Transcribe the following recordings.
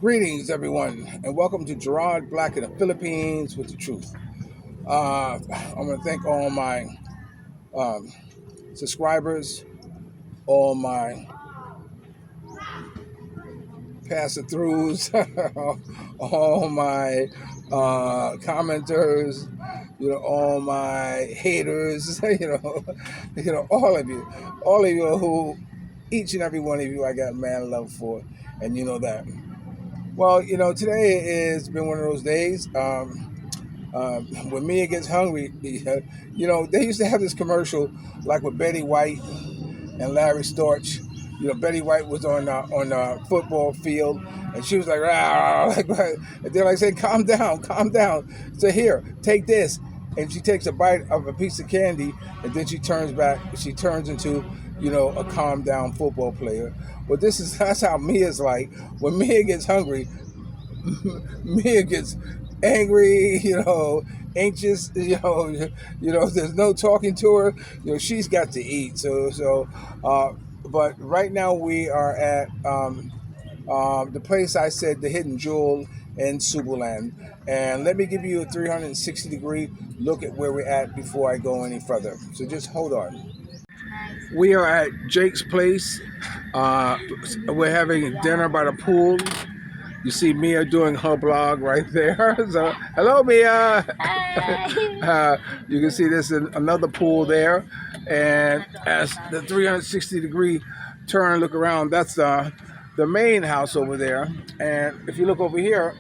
Greetings, everyone, and welcome to Gerard Black in the Philippines with the truth. I'm going to thank all my um, subscribers, all my passer-throughs, all my commenters, all my haters, all of you who, each and every one of you, I got man love for, and you know that. Well, today has been one of those days. When Mia gets hungry, they used to have this commercial like with Betty White and Larry Storch. Betty White was on the football field, and she was like, "Rah," like, and they're like, "Say, calm down, calm down. So here, take this." And she takes a bite of a piece of candy, and then she turns back. She turns into, a calm down football player. Well, that's how Mia's like. When Mia gets hungry, Mia gets angry, anxious, there's no talking to her, she's got to eat. But right now we are at the place I said, the Hidden Jewel in Subuland. And let me give you a 360-degree look at where we're at before I go any further. So just hold on. We are at Jake's place. We're having dinner by the pool. You see Mia doing her blog right there. So, hello, Mia. You can see there's another pool there. And as the 360-degree turn, look around, that's the main house over there. And if you look over here,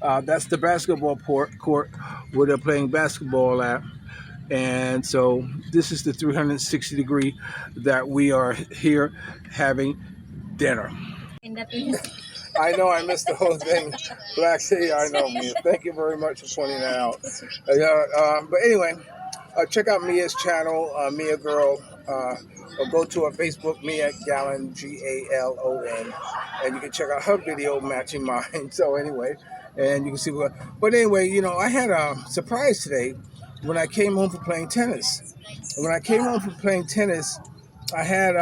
that's the basketball court where they're playing basketball at. And so this is the 360-degree that we are here having dinner. I know I missed the whole thing. Black City, I know, Mia. Thank you very much for pointing that out. But anyway, check out Mia's channel, Mia Girl, or go to her Facebook, Mia Gallon, Galon, and you can check out her video matching mine. So anyway, and you can see what. But anyway, I had a surprise today when I came home from playing tennis. When I came home from playing tennis, I had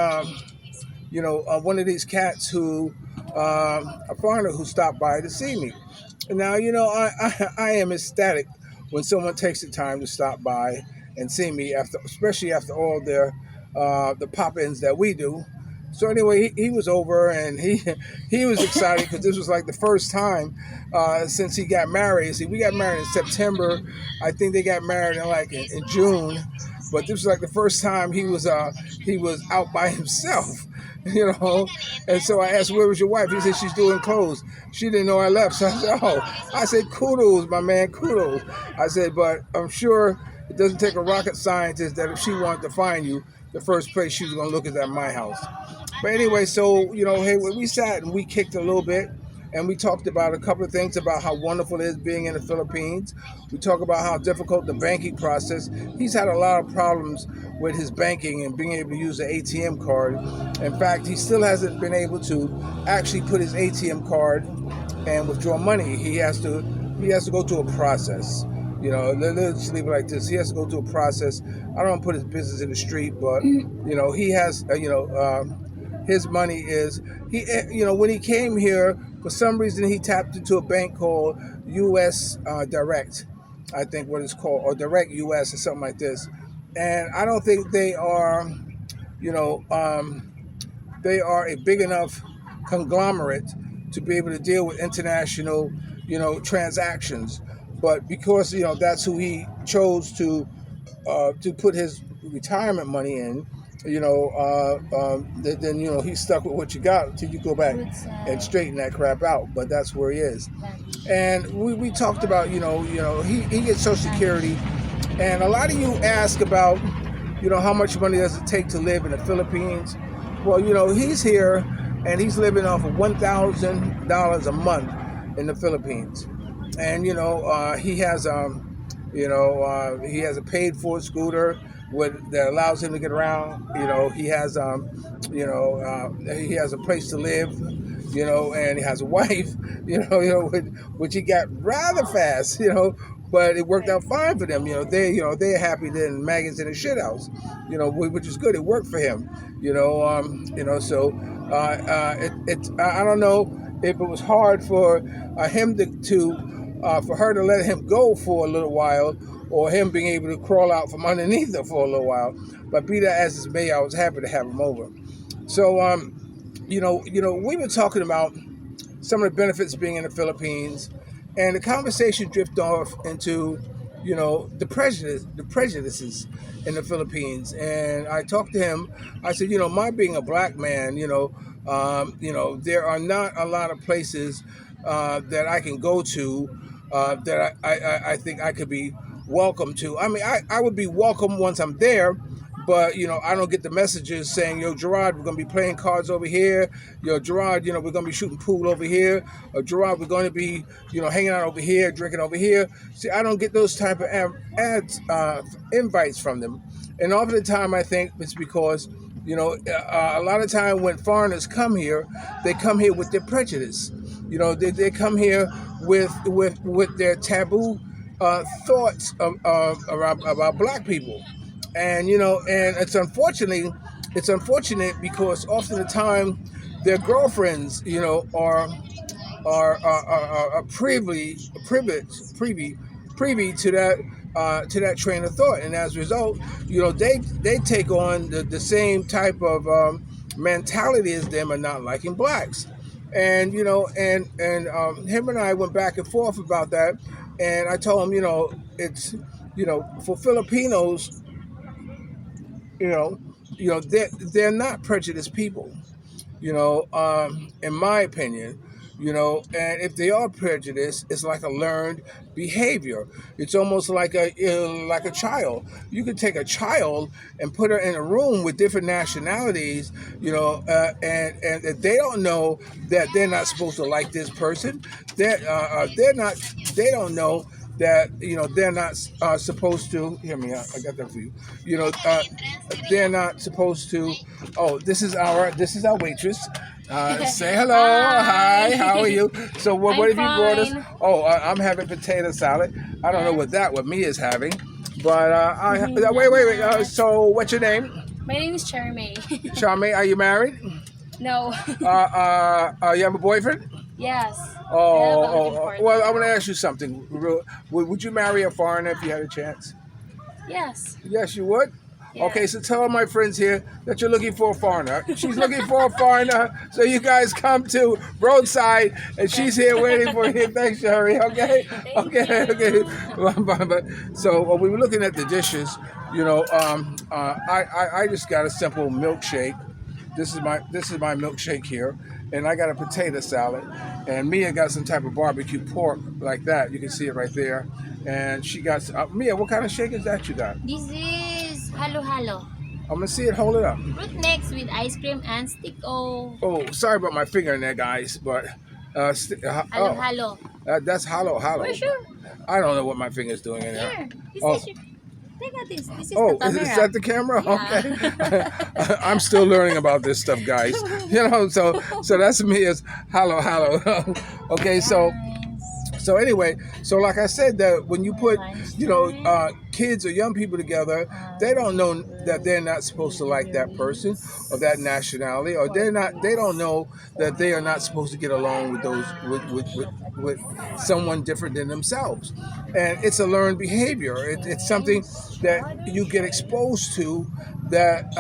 one of these cats who, a foreigner who stopped by to see me. Now, I am ecstatic when someone takes the time to stop by and see me, especially after all the pop-ins that we do. So anyway, he was over, and he was excited because this was like the first time since he got married. See, we got married in September. I think they got married in June, but this was like the first time he was out by himself. And so I asked, "Where was your wife?" He said, "She's doing clothes." She didn't know I left. So I said, "Oh," I said, "Kudos, my man, kudos." I said, "But I'm sure it doesn't take a rocket scientist that if she wanted to find you, the first place she was going to look is at my house." But anyway, so, hey, we sat and we kicked a little bit, and we talked about a couple of things about how wonderful it is being in the Philippines. We talked about how difficult the banking process. He's had a lot of problems with his banking and being able to use the ATM card. In fact, he still hasn't been able to actually put his ATM card and withdraw money. He has to go through a process. Let's leave it like this. He has to go through a process. I don't want to put his business in the street, but he has his money is when he came here, for some reason he tapped into a bank called US Direct, I think what it's called, or Direct US or something like this. And I don't think they are they are a big enough conglomerate to be able to deal with international transactions. But because that's who he chose to put his retirement money in, then he's stuck with what you got until you go back and straighten that crap out. But that's where he is. And we talked about he gets Social Security, and a lot of you ask about how much money does it take to live in the Philippines. Well, he's here and he's living off of $1,000 a month in the Philippines, and he has he has a paid for scooter that allows him to get around. He has he has a place to live, and he has a wife, which he got rather fast, but it worked out fine for them. They're happy than maggots in a shit house, which is good. It worked for him, So I don't know if it was hard for him for her to let him go for a little while, or him being able to crawl out from underneath her for a little while. But be that as it may, I was happy to have him over. So we were talking about some of the benefits of being in the Philippines, and the conversation drifted off into, the prejudices in the Philippines. And I talked to him. I said, my being a black man, there are not a lot of places that I can go to that I think I could be welcome to. I mean, I would be welcome once I'm there, but I don't get the messages saying, "Yo, Gerard, we're gonna be playing cards over here. Yo, Gerard, we're gonna be shooting pool over here. Or Gerard, we're going to be, hanging out over here, drinking over here." See, I don't get those type of ads, invites from them, and often the time I think it's because a lot of time when foreigners come here, they come here with their prejudice. They come here with their taboo thoughts about black people. And and it's unfortunate because often the time their girlfriends are privy to that train of thought, and as a result they take on the same type of mentality as them and not liking blacks. And him and I went back and forth about that, and I told him it's for Filipinos, they're not prejudiced people, in my opinion, and if they are prejudiced, it's like a learned behavior. It's almost like a child. You could take a child and put her in a room with different nationalities, and if they don't know that they're not supposed to like this person, they don't know that they're not supposed to hear me out. I got that for you. They're not supposed to. Oh, this is our waitress. Say hello. Hi. How are you? So what have you brought us? Oh, I'm having potato salad. I don't know what me is having, but wait. So what's your name? My name is Charmaine. Charmaine, are you married? No. You have a boyfriend? Yes. Well, I want to ask you something. Would you marry a foreigner if you had a chance? Yes. Yes, you would? Yeah. Okay, so tell my friends here that you're looking for a foreigner. She's looking for a foreigner, so you guys come to Roadside, and she's here waiting for you. Thanks, Sherry. Okay? Okay. So we were looking at the dishes. I just got a simple milkshake. This is my milkshake here, and I got a potato salad, and Mia got some type of barbecue pork like that. You can see it right there, and she got Mia. What kind of shake is that you got? This is halo-halo. I'm gonna see it. Hold it up. Fruit mix with ice cream and stick-o. Oh, sorry about my finger in there, guys, but Halo-halo. That's halo. For sure. I don't know what my finger's doing in there. Here. Look at this. This is Oh, the camera. is that the camera? Yeah. Okay. I'm still learning about this stuff, guys. So that's me as halo. Okay, so anyway, so like I said, that when you put, kids or young people together, they don't know that they're not supposed to like that person or that nationality, or they don't know that they are not supposed to get along with those with someone different than themselves. And it's a learned behavior. It's something that you get exposed to that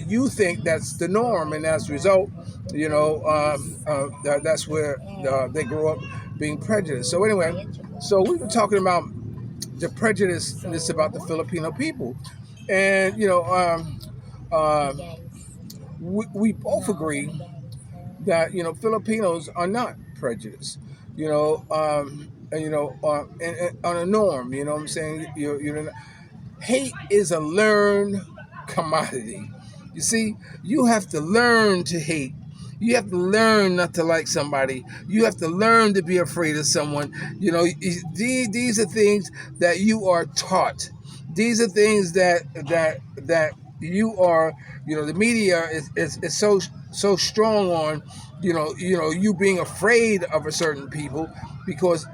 you think that's the norm, and as a result, that's where they grow up being prejudiced. So anyway, so we were talking about the prejudice about the Filipino people, and we both agree that Filipinos are not prejudiced. On a norm. You know what I'm saying? Hate is a learned commodity. You see, you have to learn to hate. You have to learn not to like somebody. You have to learn to be afraid of someone. These are things that you are taught. These are things that you are. The media is so strong on. You being afraid of a certain people because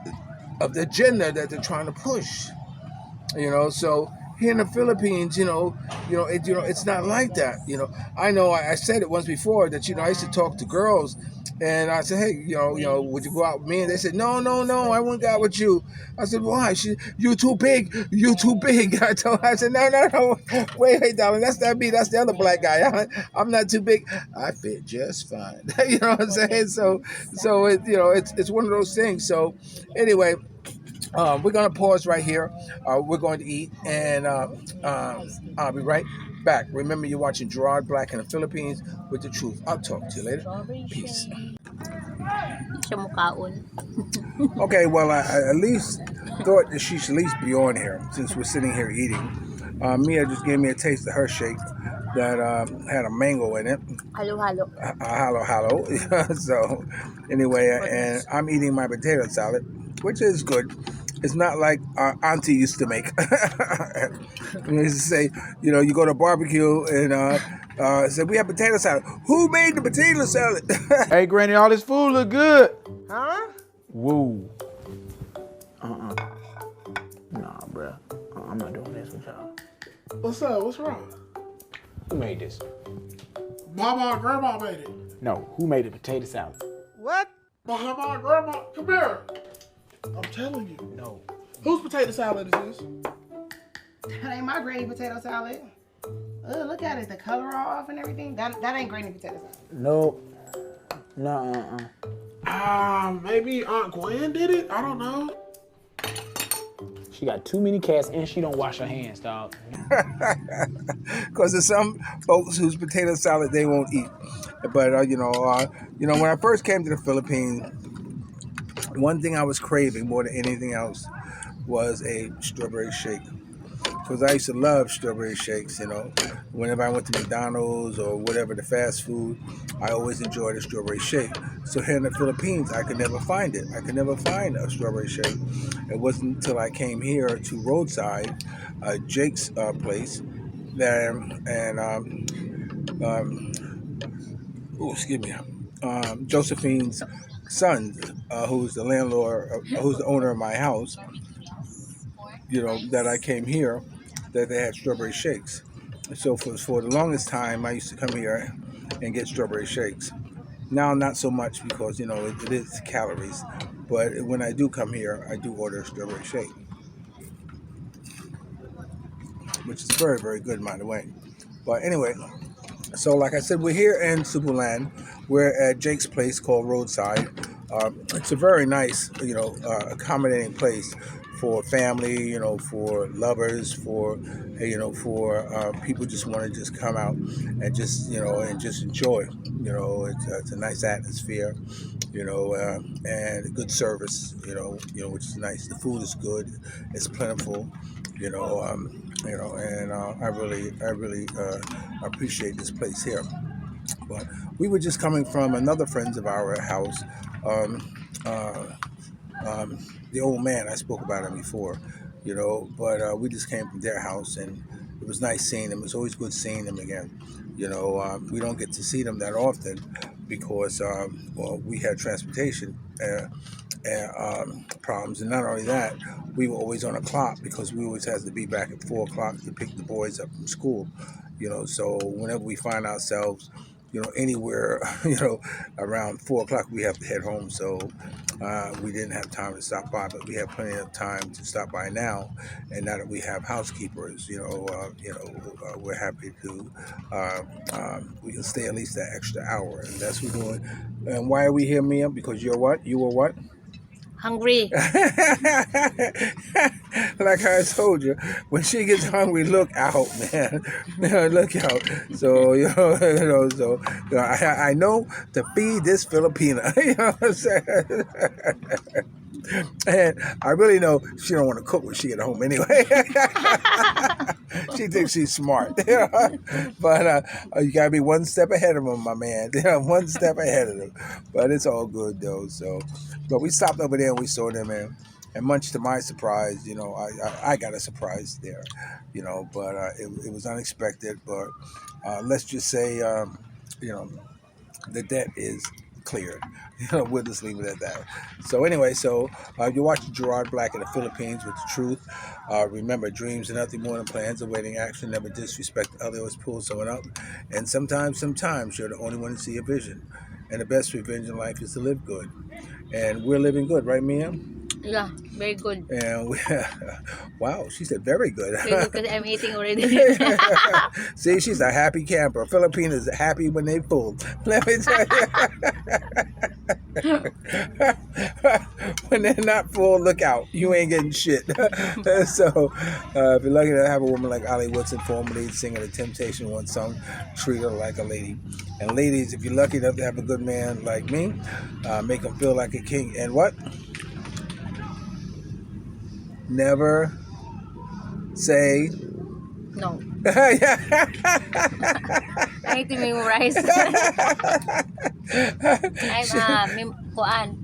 of the agenda that they're trying to push. So here in the Philippines, it's not like that. I know I said it once before that I used to talk to girls, And I said, hey, would you go out with me? And they said, no, no, no, I won't go out with you. I said, why? You too big. You too big. I said, no, no, no. Wait, darling. That's not me. That's the other black guy. I'm not too big. I fit just fine. You know what I'm saying? So it's one of those things. So anyway, we're gonna pause right here. We're going to eat, and I'll be right back. Remember, you're watching Gerard Black in the Philippines with the truth. I'll talk to you later. Peace. Siya mukhaon. Okay, well, I at least thought that she should at least be on here since we're sitting here eating. Mia just gave me a taste of her shake that had a mango in it. Halo-halo. Halo. So, anyway, and I'm eating my potato salad, which is good. It's not like our auntie used to make. We used to say, you go to a barbecue and say, we have potato salad. Who made the potato salad? Hey, Granny, all this food look good. Huh? Woo. Nah, bruh. I'm not doing this with y'all. What's up? What's wrong? Who made this? Mama and Grandma made it. No, who made the potato salad? What? Mama and Grandma, come here. I'm telling you. No. Whose potato salad is this? That ain't my granny potato salad. Look at it, the color all off and everything. That ain't granny potato salad. Nope. No. Maybe Aunt Gwen did it? I don't know. She got too many cats and she don't wash her hands, dog. Because there's some folks whose potato salad they won't eat. But when I first came to the Philippines, one thing I was craving more than anything else was a strawberry shake. Because I used to love strawberry shakes, Whenever I went to McDonald's or whatever, the fast food, I always enjoyed a strawberry shake. So here in the Philippines, I could never find it. I could never find a strawberry shake. It wasn't until I came here to Roadside, Jake's place, excuse me, Josephine's son, who's the landlord, who's the owner of my house, that I came here, that they had strawberry shakes. So for the longest time, I used to come here and get strawberry shakes. Now, not so much because, it is calories. But when I do come here, I do order a strawberry shake, which is very, very good, by the way. But anyway, so like I said, we're here in Cebuland. We're at Jake's place called Roadside. It's a very nice, accommodating place for family, for lovers, for people just want to just come out and just enjoy. It's a nice atmosphere, and good service, which is nice. The food is good, it's plentiful, and I really appreciate this place here. But we were just coming from another friends of our house. The old man, I spoke about him before, but we just came from their house and it was nice seeing them. It's always good seeing them again. We don't get to see them that often because, we had transportation problems. And not only that, we were always on a clock because we always had to be back at 4 o'clock to pick the boys up from school. So whenever we find ourselves, anywhere, around 4 o'clock, we have to head home. So we didn't have time to stop by, but we have plenty of time to stop by now. And now that we have housekeepers, we're happy to, we can stay at least that extra hour. And that's what we're doing. And why are we here, Mia? Because you're what? You were what? Hungry. Like I told you, when she gets hungry, look out, man. Look out. So, I know to feed this Filipina. You know what I'm saying? And I really know she don't want to cook when she get home anyway. She thinks she's smart. But you got to be one step ahead of them, my man. One step ahead of them. But it's all good, though. So, but we stopped over there and we saw them, and much to my surprise, I got a surprise there, but it was unexpected. But let's just say, the debt is cleared. We'll just leave it at that. So anyway, you're watching Gerard Black in the Philippines with the truth. Remember, dreams are nothing more than plans awaiting action. Never disrespect the other, always pull someone up. And sometimes you're the only one to see a vision. and the best revenge in life is to live good. And we're living good, right, Mia? Yeah, very good. And we, wow, she said very good. Very good because I'm eating already. See, she's a happy camper. Filipinos are happy when they full. Let me tell you. When they're not full, look out. You ain't getting shit. So, if you're lucky to have a woman like Ali Woodson formerly singing a Temptation One song, treat her like a lady. And ladies, if you're lucky enough to have a good man like me, make him feel like a king. And what? Never say No. yeah. I need to memorize.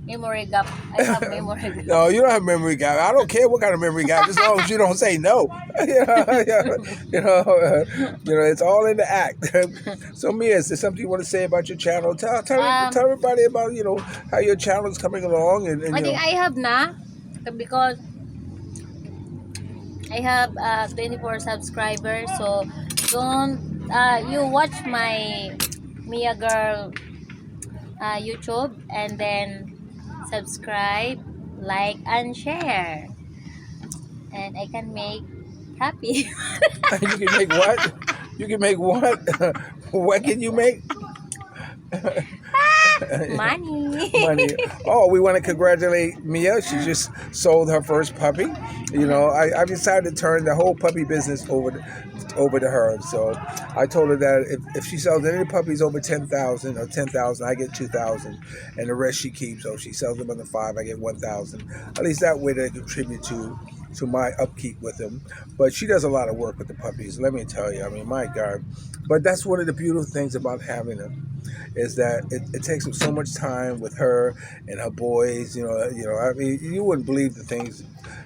Memory gap. I have memory gap. No, you don't have memory gap. I don't care what kind of memory gap, as long as you don't say no. It's all in the act. So, Mia, is there something you want to say about your channel? Tell everybody about how your channel is coming along. And I think I have na because I have 24 subscribers. So don't you watch my Mia Girl YouTube and then subscribe, like, and share, and I can make happy. You can make what? You can make what? What can you make? Money. Oh, we want to congratulate Mia. She just sold her first puppy. I decided to turn the whole puppy business over to her. So I told her that if she sells any puppies over 10,000 or 10,000, I get 2,000, and the rest she keeps. So if she sells them under 5, I get 1,000. At least that way they contribute to my upkeep with them. But she does a lot of work with the puppies. Let me tell you. I mean, my God. But that's one of the beautiful things about having them, is that it takes up so much time with her and her boys. I mean, you wouldn't believe the things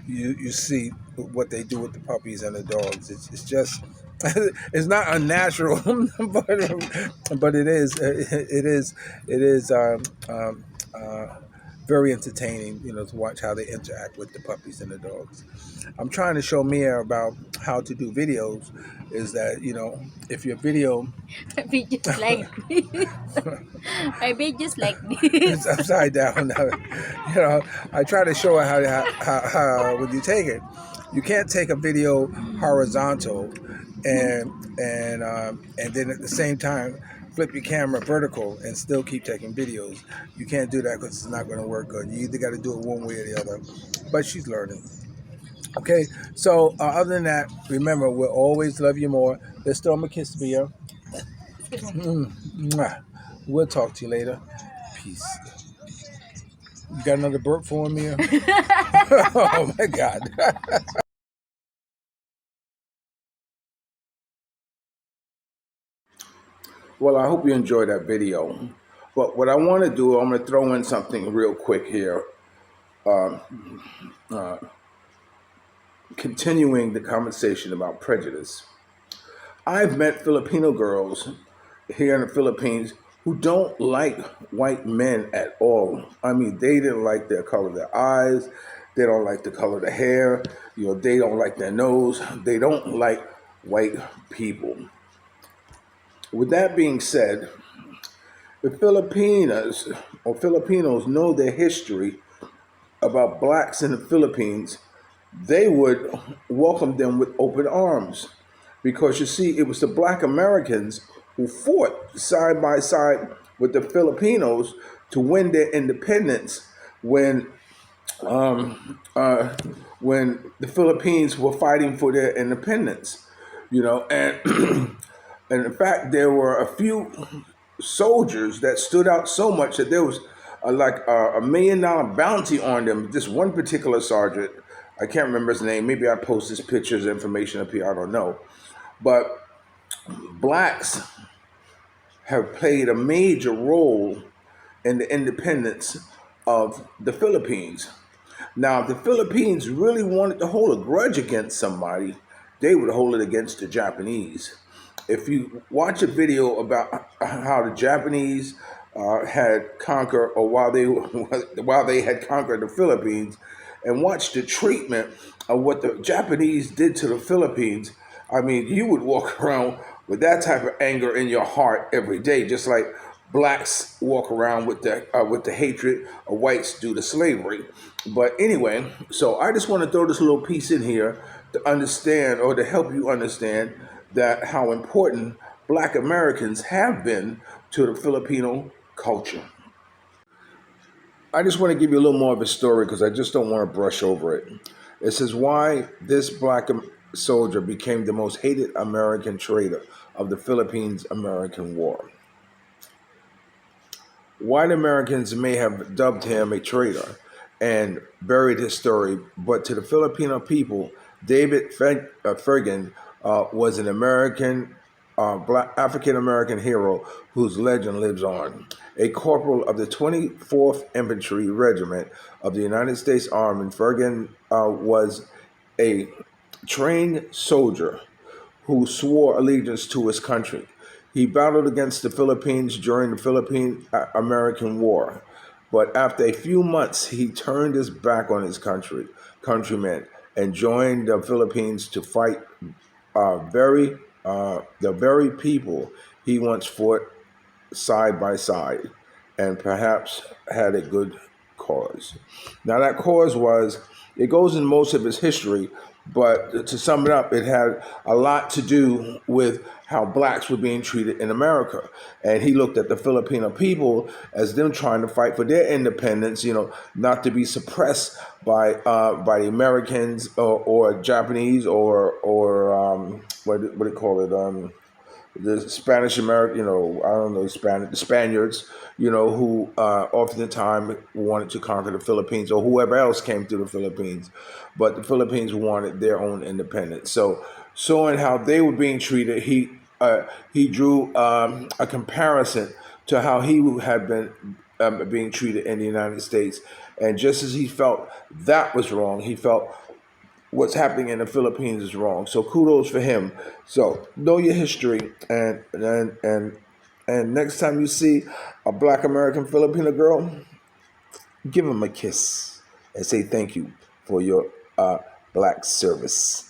you see what they do with the puppies and the dogs. It's just it's not unnatural, but it is very entertaining, to watch how they interact with the puppies and the dogs. I'm trying to show Mia about how to do videos. Is that if your video Be just like this. I be just like it's this. upside down, I try to show her how when you take it, you can't take a video horizontal and then at the same time flip your camera vertical and still keep taking videos. You can't do that because it's not going to work good. You either got to do it one way or the other. But she's learning. Okay, so other than that, remember, we'll always love you more. Let's throw them a kiss, Mia. Mwah. We'll talk to you later. Peace. You got another burp for me, Mia? Oh, my God. Well, I hope you enjoyed that video. But what I want to do, I'm going to throw in something real quick here. Continuing the conversation about prejudice. I've met Filipino girls here in the Philippines who don't like white men at all. I mean, they didn't like the color of their eyes. They don't like the color of their hair. They don't like their nose. They don't like white people. With that being said, the Filipinos know their history about blacks in the Philippines. They would welcome them with open arms, because you see, it was the black Americans who fought side by side with the Filipinos to win their independence when the Philippines were fighting for their independence, and and in fact, there were a few soldiers that stood out so much that there was like a $1 million bounty on them. This one particular sergeant, I can't remember his name. Maybe I post his pictures, information up here. I don't know. But blacks have played a major role in the independence of the Philippines. Now, if the Philippines really wanted to hold a grudge against somebody, they would hold it against the Japanese. If you watch a video about how the Japanese had conquered, or while they had conquered the Philippines, and watch the treatment of what the Japanese did to the Philippines, I mean, you would walk around with that type of anger in your heart every day, just like blacks walk around with the hatred of whites due to slavery. But anyway, so I just want to throw this little piece in here to understand or to help you understand that how important black Americans have been to the Filipino culture. I just want to give you a little more of a story because I just don't want to brush over it. It says why this soldier became the most hated American traitor of the Philippines American War. White Americans may have dubbed him a traitor and buried his story, but to the Filipino people, David Fergan was an black African American hero whose legend lives on. A corporal of the 24th Infantry Regiment of the United States Army, Fergan was a trained soldier who swore allegiance to his country. He battled against the Philippines during the Philippine American War, but after a few months, he turned his back on his countrymen, and joined the Philippines to fight the very people he once fought side by side, and perhaps had a good cause. Now, that cause was, it goes in most of his history, but to sum it up, it had a lot to do with how blacks were being treated in America. And he looked at the Filipino people as them trying to fight for their independence, not to be suppressed by the Americans or Japanese or what do they call it? The Spanish American, I don't know, the Spaniards, who oftentimes wanted to conquer the Philippines or whoever else came through the Philippines. But the Philippines wanted their own independence. So, showing how they were being treated, he drew a comparison to how he had been being treated in the United States. And just as he felt that was wrong, he felt what's happening in the Philippines is wrong. So kudos for him. So know your history, and next time you see a black American Filipino girl, give him a kiss and say thank you for your black service.